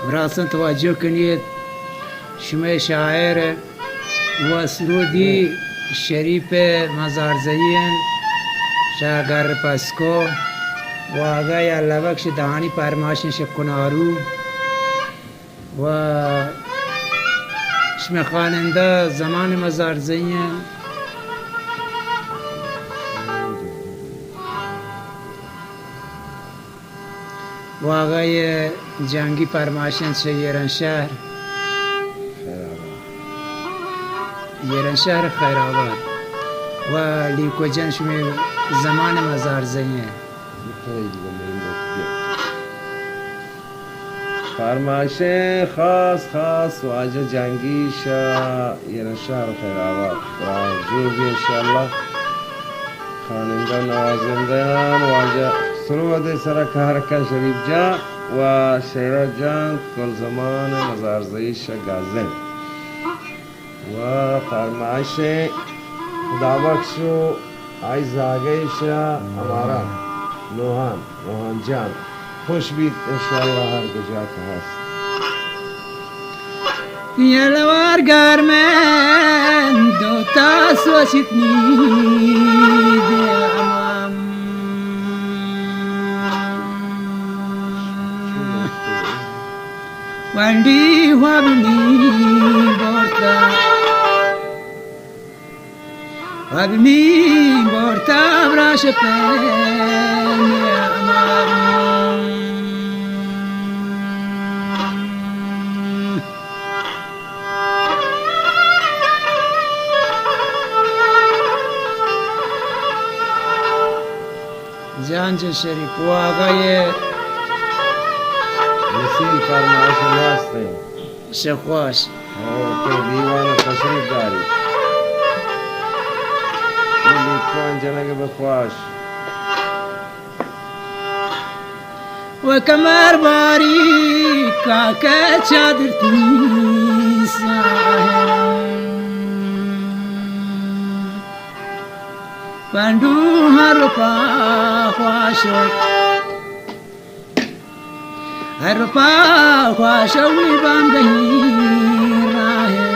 براسن توجه کنید شما شاعر و سرودی شریف مزارزیین شاگر پاسکو و آقای الله بخش دهانی پرماشن شکنارو و شما خواننده زمان مزارزیین و آقای جنگی پرماشن شهر شهر خیرآباد و لیکو جن شما زمان مزارزیین فرمایشه خاص واجه جنگی ایران شهر خیرآباد جور بی انشاءالله خواننده نوازندگان واجه سرود سر کارکن شریف جان و شیرا جان کل زمان مزارزیش گازن و فرمایشه خدا بخشو عیز آگیش ہمارا نوحان جان خوش بید انشاءاللہ ہر کجا کا هست یلوار گرمن دوتا سوشتنی دیامم وندی وابنی بورتا براش پن جان شریف و آقای نسیم فرمایش واسطه شخواش اوکے دیوان تشریف داری لیکوان جنگ بخواش و کمر باری کاکا چادر تیسا پندو هر پا خواشو وی بام گهی راه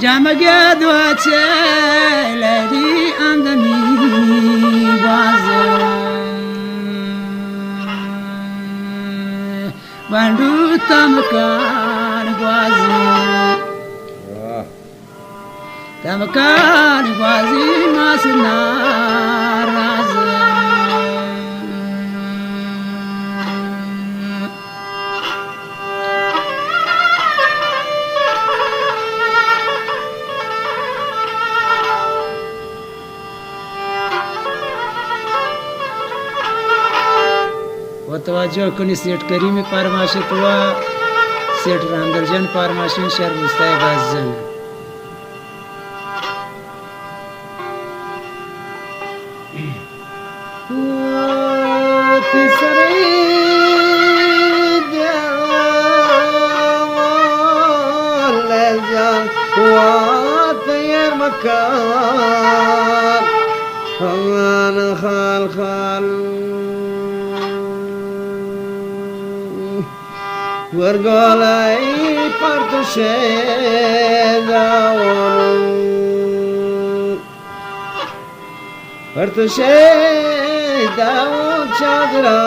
جامعه دوچه لدی اندمی بازه بندو تمکان بازی ماسنا رازه و توجه کنی سیٹ کریمی پرماشت و سیٹ راندرجن پرماشن شرمستای باززن ورگالای پرتوشه داون چادرا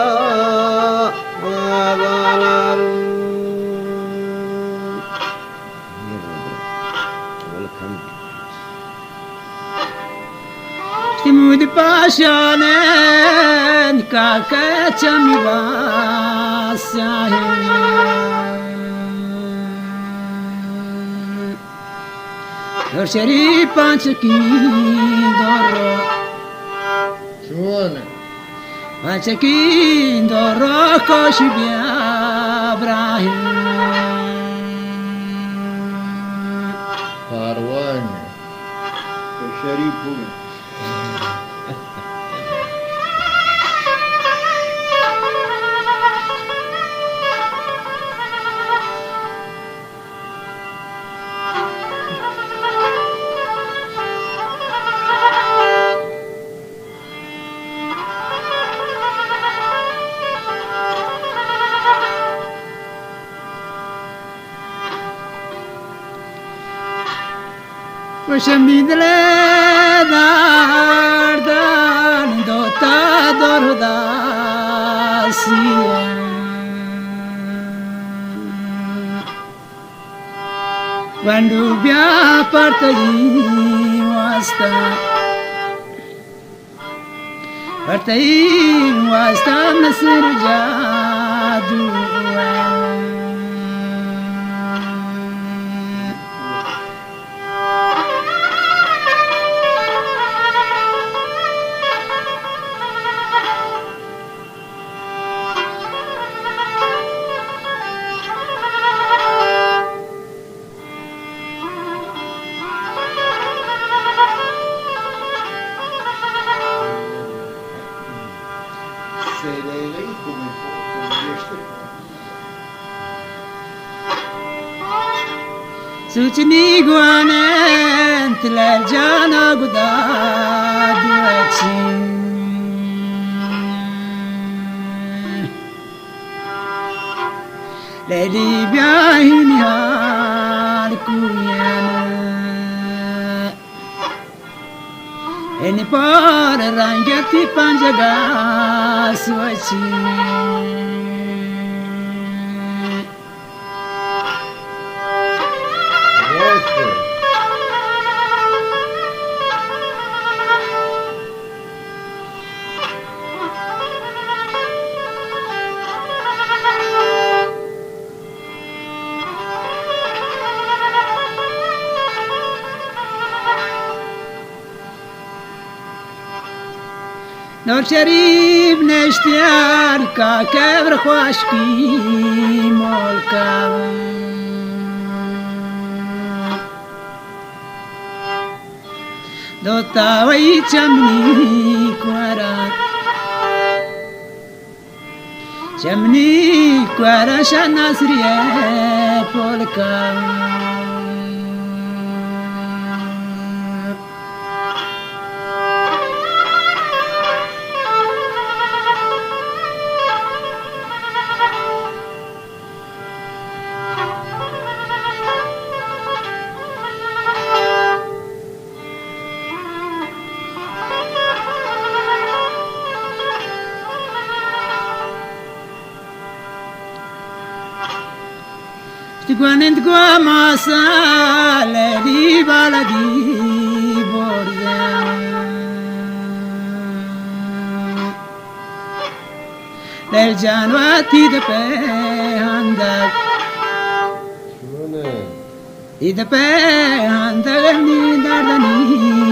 آبالارو تیمود پاشانن کاکا چمی باسیاهن در شری پانچکین دارو چون پانچکین دارو کاشی بیا ابراهیم پاروان شریف بود وشمی دل دردان دوتا دور داسیم وندو بیا پرتایی واسطه نصر جادو سیلیلی خوبی سوچنی گوانن تلال جانا گداد وچین لیلی بیاین حال کویانا اینی پار رنگتی پنجگاس وچین نور شریف نشتیار کا کبر خوشکی مولکا دوتا وی چمنی کوارا شان نصریه پولکا تقوانند قوا ماسا لدي بلدي بورزان للجانواتي دبي عندك شونه دبي عندك مني دردني